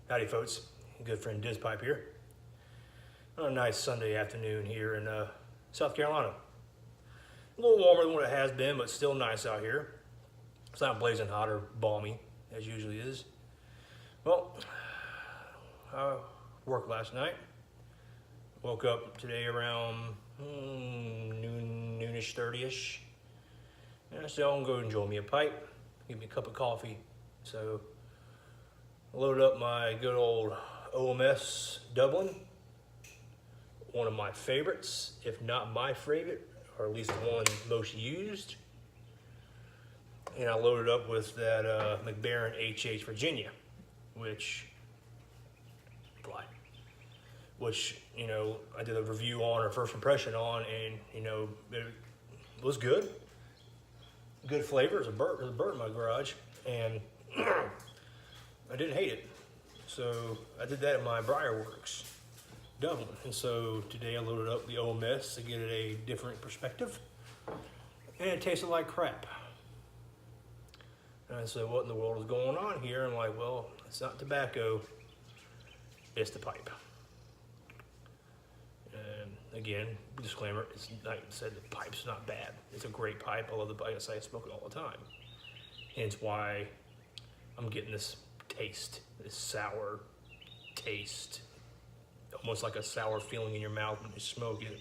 Howdy folks, good friend Diz Pipe here. On a nice Sunday afternoon here in South Carolina. A little warmer than what it has been, but still nice out here. It's not blazing hot or balmy as usually is. Well, I worked last night. Woke up today around noonish, 30ish. And I said, I'm gonna go enjoy me a pipe, give me a cup of coffee. So I loaded up my good old OMS Dublin, one of my favorites, if not my favorite, or at least the one most used. And I loaded up with that McBaron HH Virginia, which, you know, I did a review on, or first impression on, and, you know, it was good. Good flavor. There's a bird in my garage, and I didn't hate it. So I did that at my Briarworks Dublin. And so today I loaded up the OMS to get it a different perspective. And it tasted like crap. And I said, what in the world is going on here? I'm like, well, it's not tobacco, it's the pipe. And again, disclaimer, it's like I said, the pipe's not bad. It's a great pipe. I love the pipe. I smoke it all the time. Hence why I'm getting this taste, this sour taste, almost like a sour feeling in your mouth when you smoke it,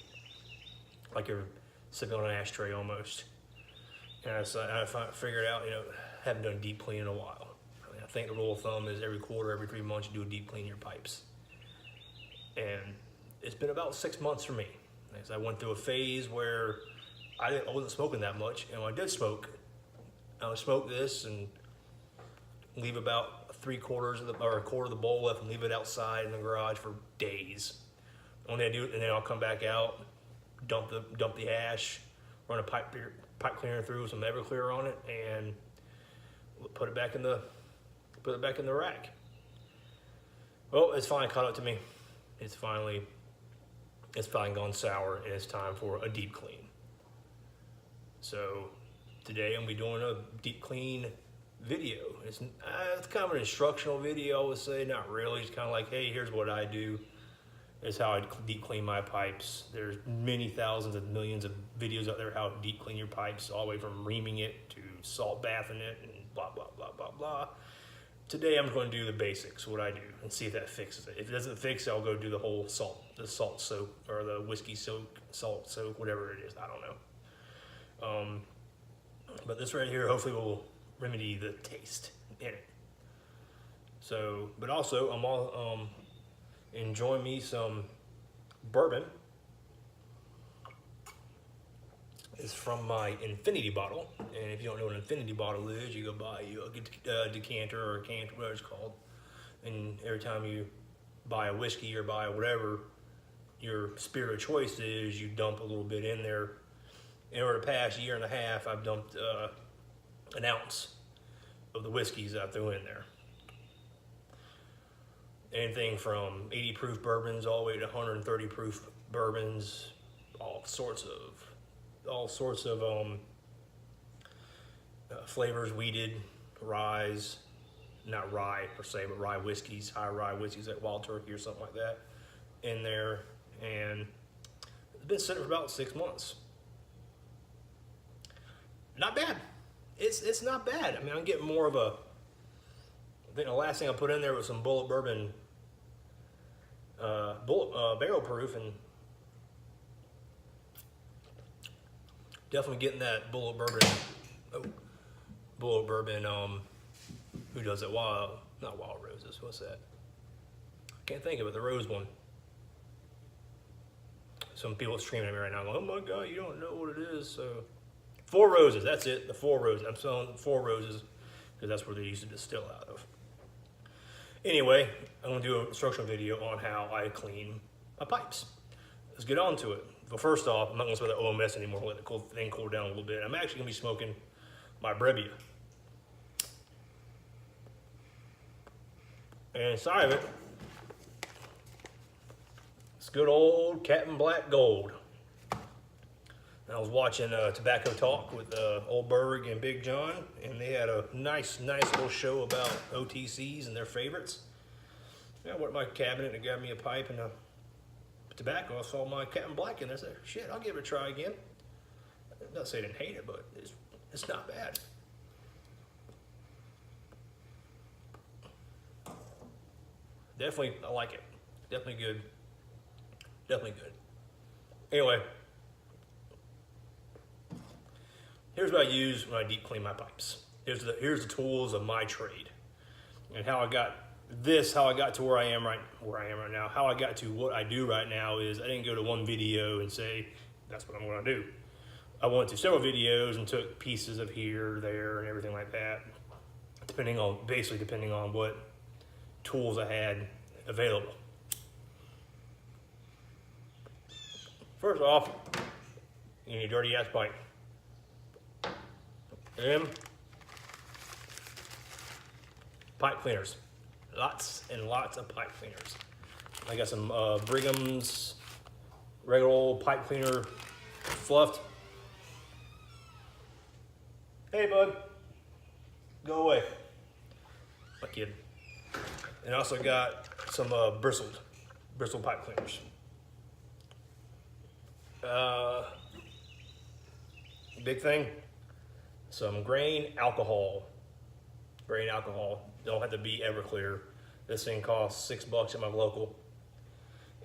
like you're sipping on an ashtray almost. And I figured out, you know, haven't done deep clean in a while. I think the rule of thumb is every quarter, every 3 months, you do a deep clean your pipes. And it's been about 6 months for me. I went through a phase where I wasn't smoking that much, and when I did smoke, I would smoke this and leave about 3/4 of or a quarter of the bowl left and leave it outside in the garage for days. When I do it, and then I'll come back out, dump the ash, run a pipe cleaner through with some Everclear on it, and put it back in the rack. Well, it's finally caught up to me. It's finally gone sour, and it's time for a deep clean. So today I'm gonna be doing a deep clean video. It's kind of an instructional video, I would say. Not really. It's kind of like, hey, here's what I do. It's how I deep clean my pipes. There's many thousands and millions of videos out there how to deep clean your pipes, all the way from reaming it to salt bathing it and blah, blah, blah, blah, blah. Today I'm going to do the basics, what I do, and see if that fixes it. If it doesn't fix it, I'll go do the whole the salt soak, or the whiskey soak, salt soak, whatever it is. I don't know. But this right here hopefully will remedy the taste in it. So, but also I'm all enjoying me some bourbon. It's from my infinity bottle, and if you don't know what an infinity bottle is, you go buy a decanter or a can, whatever it's called, and every time you buy a whiskey or buy whatever your spirit of choice is, you dump a little bit in there. And over the past year and a half, I've dumped an ounce of the whiskeys I threw in there. Anything from 80 proof bourbons all the way to 130 proof bourbons, all sorts of flavors, weeded, ryes, not rye per se, but rye whiskeys, high rye whiskeys like Wild Turkey or something like that in there. And it's been sitting for about 6 months. Not bad. It's not bad. I mean, I'm getting more of a, I think the last thing I put in there was some Bullet Bourbon barrel proof, and definitely getting that Bullet Bourbon, who does it? Not Wild Roses, what's that? I can't think of it, the rose one. Some people are screaming at me right now, oh my God, you don't know what it is. So, Four Roses, that's it, the Four Roses. I'm selling Four Roses because that's where they used to distill out of. Anyway, I'm gonna do an instructional video on how I clean my pipes. Let's get on to it. Well, first off, I'm not gonna smoke the OMS anymore, let the thing cool down a little bit. I'm actually gonna be smoking my Brebbia. And inside of it, it's good old Captain Black Gold. And I was watching Tobacco Talk with old Berg and Big John, and they had a nice little show about OTCs and their favorites. I went to my cabinet and grabbed me a pipe and a tobacco. I saw my Captain Black in there. I said, shit, I'll give it a try again. I'm not saying I didn't hate it, but it's not bad. Definitely, I like it. Definitely good. Definitely good. Anyway, here's what I use when I deep clean my pipes. Here's the tools of my trade, and how I got to where I am right now. How I got to what I do right now is I didn't go to one video and say that's what I'm going to do. I went to several videos and took pieces of here, there, and everything like that, depending on what tools I had available. First off, you need a dirty ass pipe. And pipe cleaners. Lots and lots of pipe cleaners. I got some Brigham's regular old pipe cleaner fluffed. Hey bud, go away. My kid. And I also got some bristled pipe cleaners. Big thing, some grain alcohol. Don't have to be Everclear. This thing costs $6 at my local.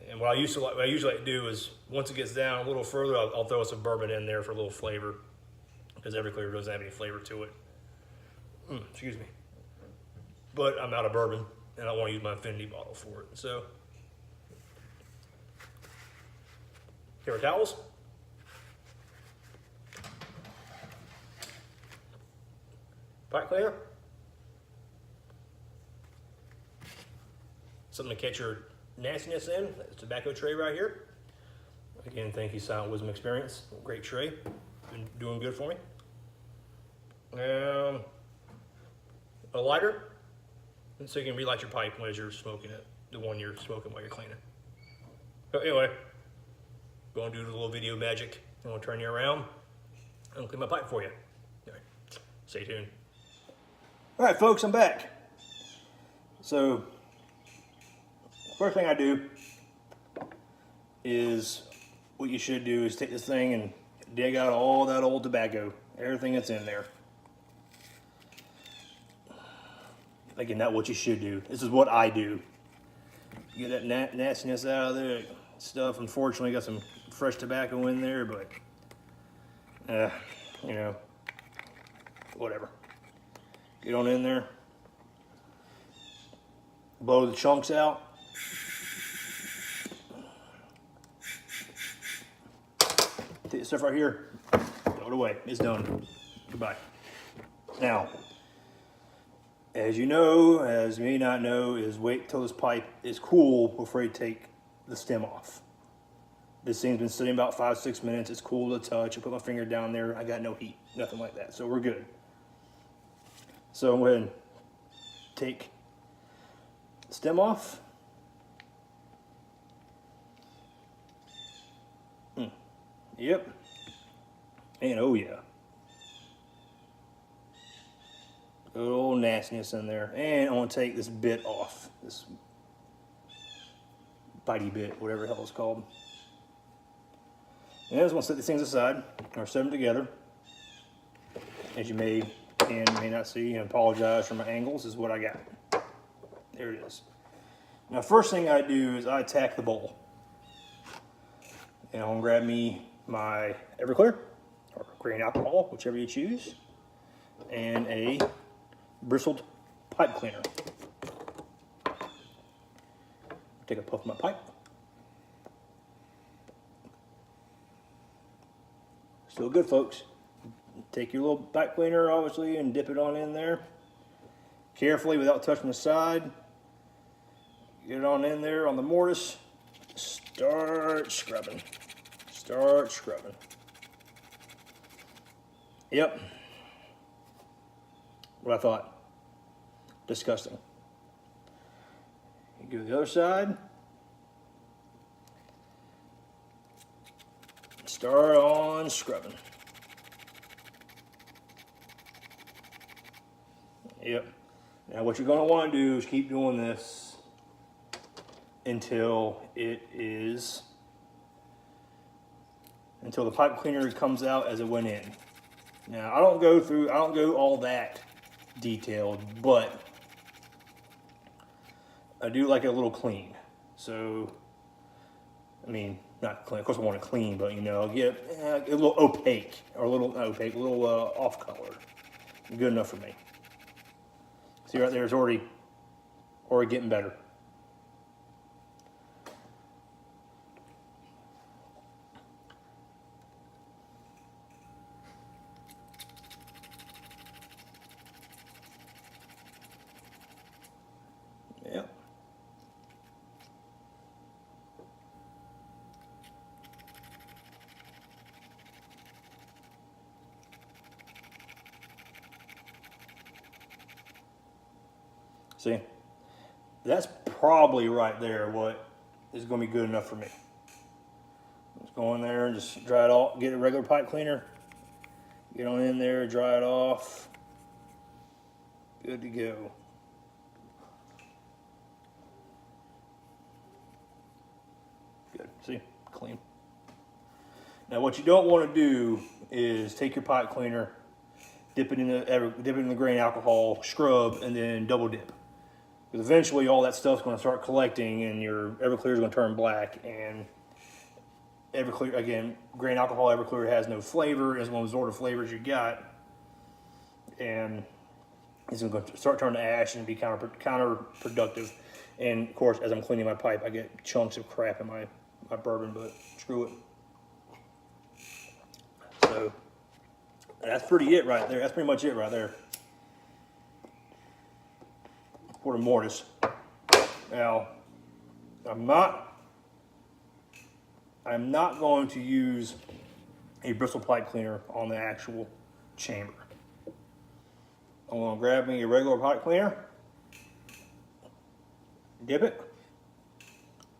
And what I usually like to do is once it gets down a little further, I'll throw some bourbon in there for a little flavor, because Everclear doesn't have any flavor to it. Excuse me. But I'm out of bourbon, and I want to use my infinity bottle for it. So, paper towels. Pipe cleaner. Something to catch your nastiness in. That's a tobacco tray right here. Again, thank you, Silent Wisdom Experience. Great tray. Been doing good for me. A lighter. And so you can relight your pipe as you're smoking it. The one you're smoking while you're cleaning. So anyway, going to do the little video magic. I'm going to turn you around. I'm going to clean my pipe for you. All right. Stay tuned. All right, folks, I'm back. So, first thing I do is what you should do is take this thing and dig out all that old tobacco, everything that's in there. Again, not what you should do. This is what I do. Get that nastiness out of there. Stuff, unfortunately, got some fresh tobacco in there, but, you know, whatever. Get on in there. Blow the chunks out. Take this stuff right here. Throw it away. It's done. Goodbye. Now, as you know, as you may not know, is wait till this pipe is cool before you take the stem off. This thing's been sitting about 5-6 minutes. It's cool to touch. I put my finger down there. I got no heat, nothing like that. So we're good. So I'm going to take the stem off. Yep. And oh yeah. A little nastiness in there. And I want to take this bit off. This bitey bit, whatever the hell it's called. And I just want to set these things aside, or set them together. As you may not see, and apologize for my angles, is what I got. There it is. Now, first thing I do is I attack the bowl. And I'm going to grab me my Everclear, or grain alcohol, whichever you choose, and a bristled pipe cleaner. Take a puff of my pipe. Still good, folks. Take your little pipe cleaner, obviously, and dip it on in there. Carefully, without touching the side. Get it on in there on the mortise. Start scrubbing. Start scrubbing. Yep. What I thought. Disgusting. You go to the other side. Start on scrubbing. Yep. Now what you're going to want to do is keep doing this until the pipe cleaner comes out as it went in. Now I don't go all that detailed, but I do like a little clean. So, I mean, not clean. Of course, I want it clean, but you know, get a little opaque or a little off color. Good enough for me. See right there, it's already getting better. Yep. See, that's probably right there what is going to be good enough for me. Just go in there and just dry it off. Get a regular pipe cleaner. Get on in there, dry it off. Good to go. Good. See, clean. Now, what you don't want to do is take your pipe cleaner, dip it in the grain alcohol, scrub, and then double dip. Because eventually all that stuff's going to start collecting and your Everclear is going to turn black. And Everclear, again, grain alcohol Everclear has no flavor. It's going to absorb the flavors you got. And it's going to start turning to ash and be counterproductive. And of course, as I'm cleaning my pipe, I get chunks of crap in my bourbon, but screw it. So that's pretty it right there. That's pretty much it right there. For the mortise. Now, I'm not going to use a bristle pipe cleaner on the actual chamber. I'm going to grab me a regular pipe cleaner, dip it,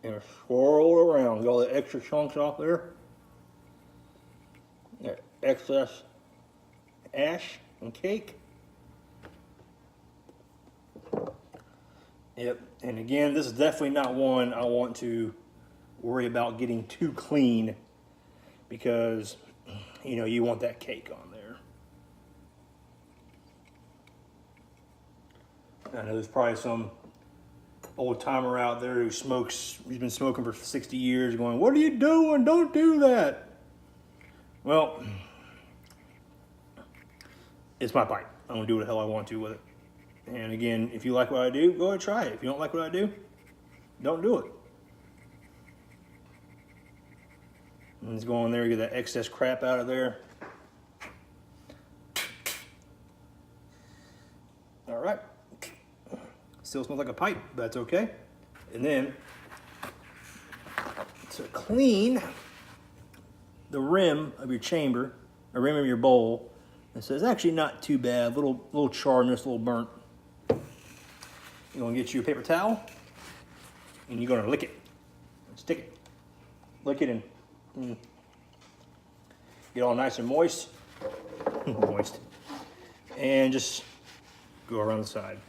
and swirl it around. Get all the extra chunks off there. That excess ash and cake. Yep, and again, this is definitely not one I want to worry about getting too clean because, you know, you want that cake on there. I know there's probably some old timer out there who smokes, he's been smoking for 60 years going, what are you doing? Don't do that. Well, it's my pipe. I'm gonna do what the hell I want to with it. And again, if you like what I do, go ahead and try it. If you don't like what I do, don't do it. And let's go in there and get that excess crap out of there. All right. Still smells like a pipe, but that's okay. And then, to clean the rim of your chamber, the rim of your bowl, it says actually not too bad, little charness, a little burnt. You're gonna get you a paper towel and you're gonna lick it, stick it, lick it and get all nice and moist, and just go around the side,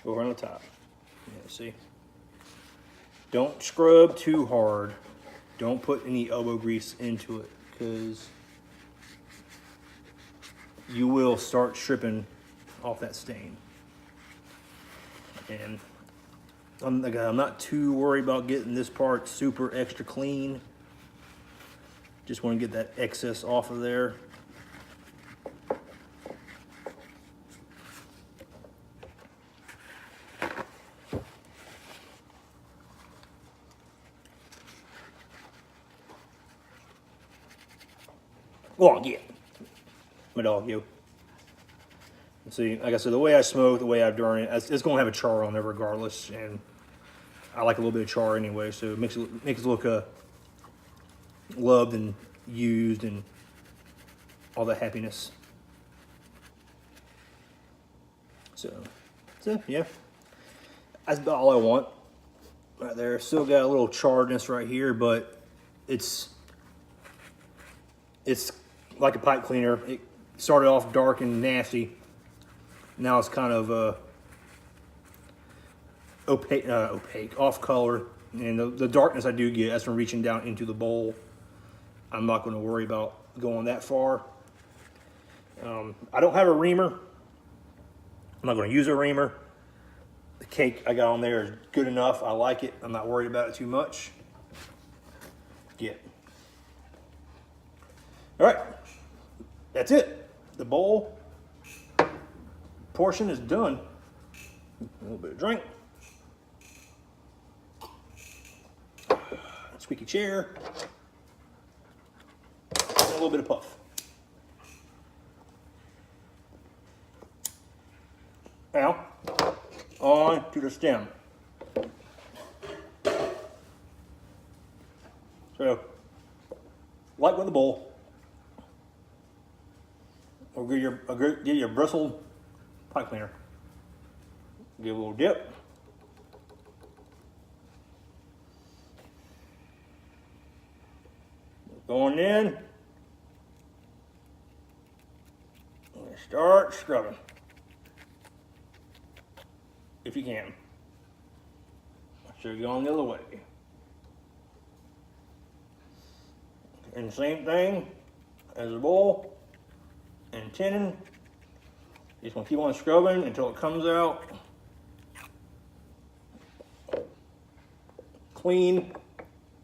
go around the top. Yeah, see? Don't scrub too hard. Don't put any elbow grease into it because you will start stripping off that stain. And I'm not too worried about getting this part super extra clean. Just want to get that excess off of there. Well, yeah. My dog, you. See, like I said, the way I smoke, the way I've done it, it's going to have a char on there regardless, and I like a little bit of char anyway, so it makes it look loved and used and all that happiness. So yeah, that's about all I want right there. Still got a little charredness right here, but it's like a pipe cleaner. It started off dark and nasty. Now it's kind of opaque, off color. And the darkness I do get, that's from reaching down into the bowl. I'm not going to worry about going that far. I don't have a reamer. I'm not going to use a reamer. The cake I got on there is good enough. I like it. I'm not worried about it too much. Yeah. All right. That's it. The bowl portion is done. A little bit of drink. Squeaky chair. And a little bit of puff. Now, on to the stem. So, like with the bowl, or get your bristled pipe cleaner. Give a little dip. Going in. And start scrubbing. If you can. So you're going the other way. And same thing as the bowl and tinning. Just gonna keep on scrubbing until it comes out clean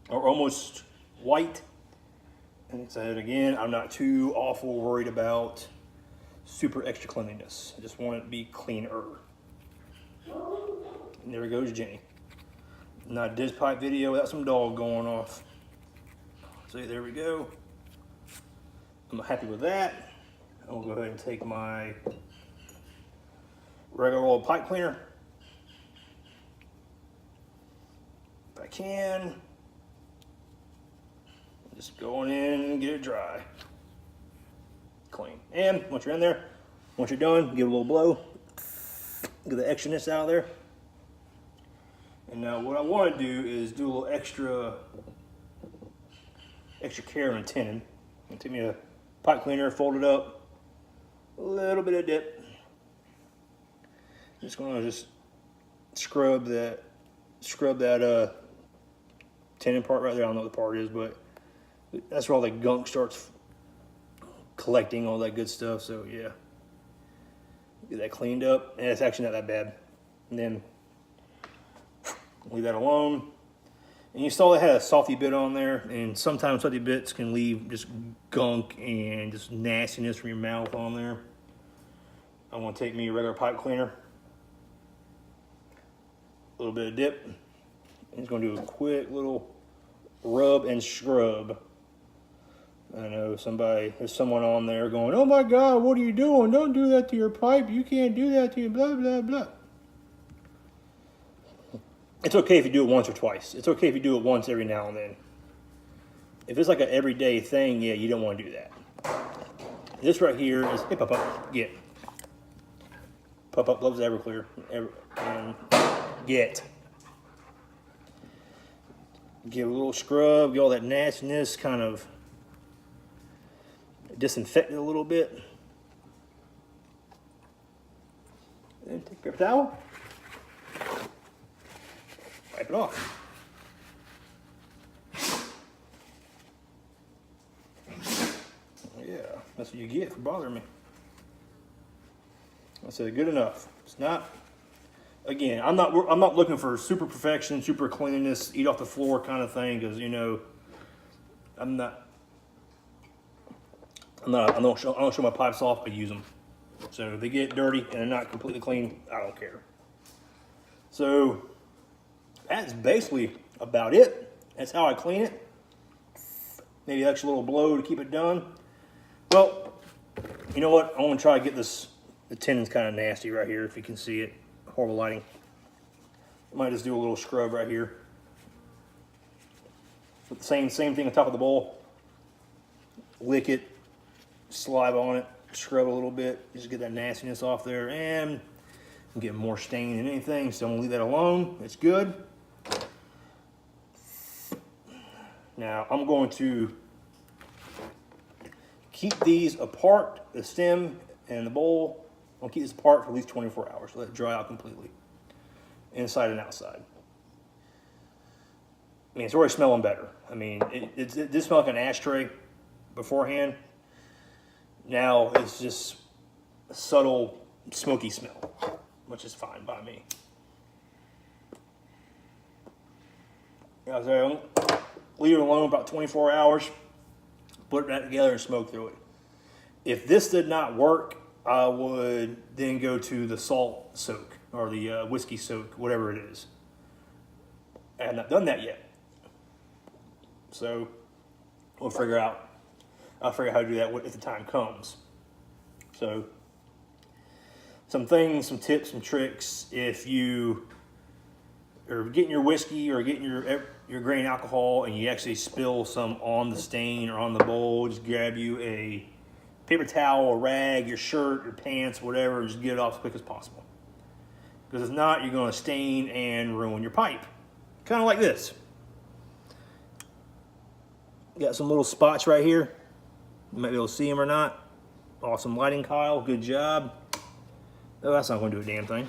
or almost white. And say it again, I'm not too awful worried about super extra cleanliness. I just want it to be cleaner. And there goes Jenny. Not a dish pipe video without some dog going off. See, there we go. I'm happy with that. I'll go ahead and take my regular old pipe cleaner. If I can. Just go on in and get it dry. Clean. And once you're in there, once you're done, give it a little blow. Get the extraness out of there. And now what I want to do is do a little extra care and tinning. Take me a pipe cleaner, fold it up, a little bit of dip. Just going to scrub that tinning part right there. I don't know what the part is, but that's where all the gunk starts collecting, all that good stuff. So yeah, get that cleaned up, and it's actually not that bad. And then leave that alone. And you saw it had a salty bit on there, and sometimes salty bits can leave just gunk and just nastiness from your mouth on there. I'm gonna take me a regular pipe cleaner, a little bit of dip, and just gonna do a quick little rub and scrub. I know there's someone on there going, "Oh my God, what are you doing? Don't do that to your pipe. You can't do that to your blah, blah, blah." It's okay if you do it once or twice. It's okay if you do it once every now and then. If it's like an everyday thing, yeah, you don't want to do that. This right here is, hey, Pop-Up, get. Pop-Up loves Everclear. And get. Give a little scrub, get all that nastiness kind of disinfect it a little bit. Then take a paper towel. Wipe it off. Yeah, that's what you get for bothering me. I said good enough. It's not. Again, I'm not looking for super perfection, super cleanliness, eat off the floor kind of thing, because you know, I don't show my pipes off. I use them. So if they get dirty and they're not completely clean, I don't care. So that's basically about it. That's how I clean it. Maybe an extra little blow to keep it done. Well, you know what? I want to try to get this. The tendon's kind of nasty right here, if you can see it. Horrible lighting. I might just do a little scrub right here. With the same thing on top of the bowl. Lick it, saliva on it, scrub a little bit, just get that nastiness off there, and get more stain than anything. So I'm gonna leave that alone. It's good. Now I'm going to keep these apart, the stem and the bowl. I'll keep this apart for at least 24 hours. Let it dry out completely. inside and outside. I mean, it's already smelling better. I mean, it did smell like an ashtray beforehand. Now it's just a subtle smoky smell, which is fine by me. So leave it alone about 24 hours, put it back together and smoke through it. If this did not work, I would then go to the salt soak or the whiskey soak, whatever it is. I have not done that yet. So I'll figure out how to do that if the time comes. So some things, some tips, some tricks. If you are getting your whiskey or getting your grain alcohol and you actually spill some on the stain or on the bowl, just grab you a paper towel, a rag, your shirt, your pants, whatever, and just get it off as quick as possible. Because if not, you're going to stain and ruin your pipe. Kind of like this. Got some little spots right here. You might be able to see them or not. Awesome lighting, Kyle. Good job. Oh, that's not going to do a damn thing.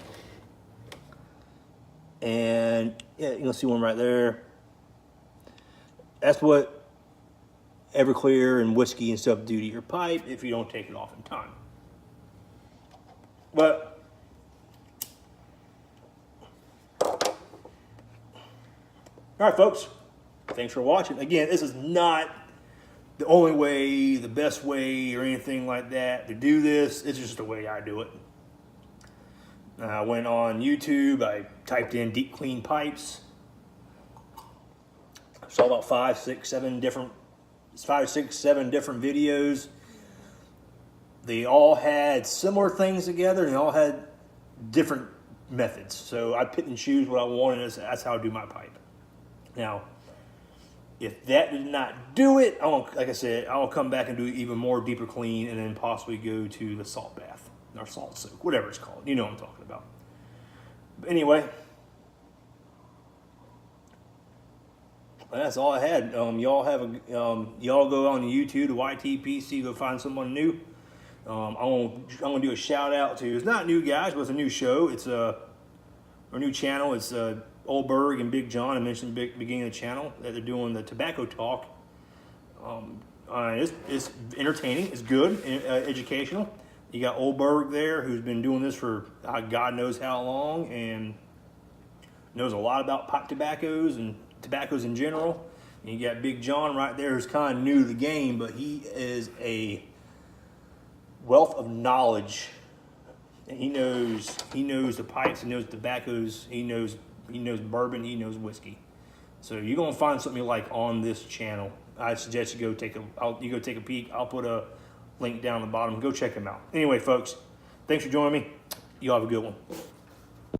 And yeah, you're going to see one right there. That's what Everclear and whiskey and stuff do to your pipe if you don't take it off in time. But all right, folks, thanks for watching. Again, this is not the only way, the best way, or anything like that to do this. It's just the way I do it. I went on YouTube, I typed in deep clean pipes. Saw about 5, 6, 7 different videos. They all had similar things together, and they all had different methods. So I pick and choose what I wanted. That's how I do my pipe. Now, if that did not do it, like I said, I'll come back and do even more deeper clean, and then possibly go to the salt bath or salt soak, whatever it's called. You know what I'm talking about. But anyway, that's all I had. Y'all go on YouTube to YTPC, go find someone new. I'm gonna do a shout out to. It's not new guys, but it's a new show. It's our new channel. It's old Berg and Big John. I mentioned at the beginning of the channel that they're doing the tobacco talk. It's entertaining. It's good, educational. You got old Berg there, who's been doing this for God knows how long, and knows a lot about pipe tobaccos and tobaccos in general. And you got Big John right there, who's kind of new to the game, but he is a wealth of knowledge. And he knows the pipes, he knows tobaccos, he knows bourbon, he knows whiskey. So you're gonna find something you like on this channel. I suggest you go take a peek. I'll put a link down the bottom. Go check him out. Anyway, folks, thanks for joining me. You all have a good one.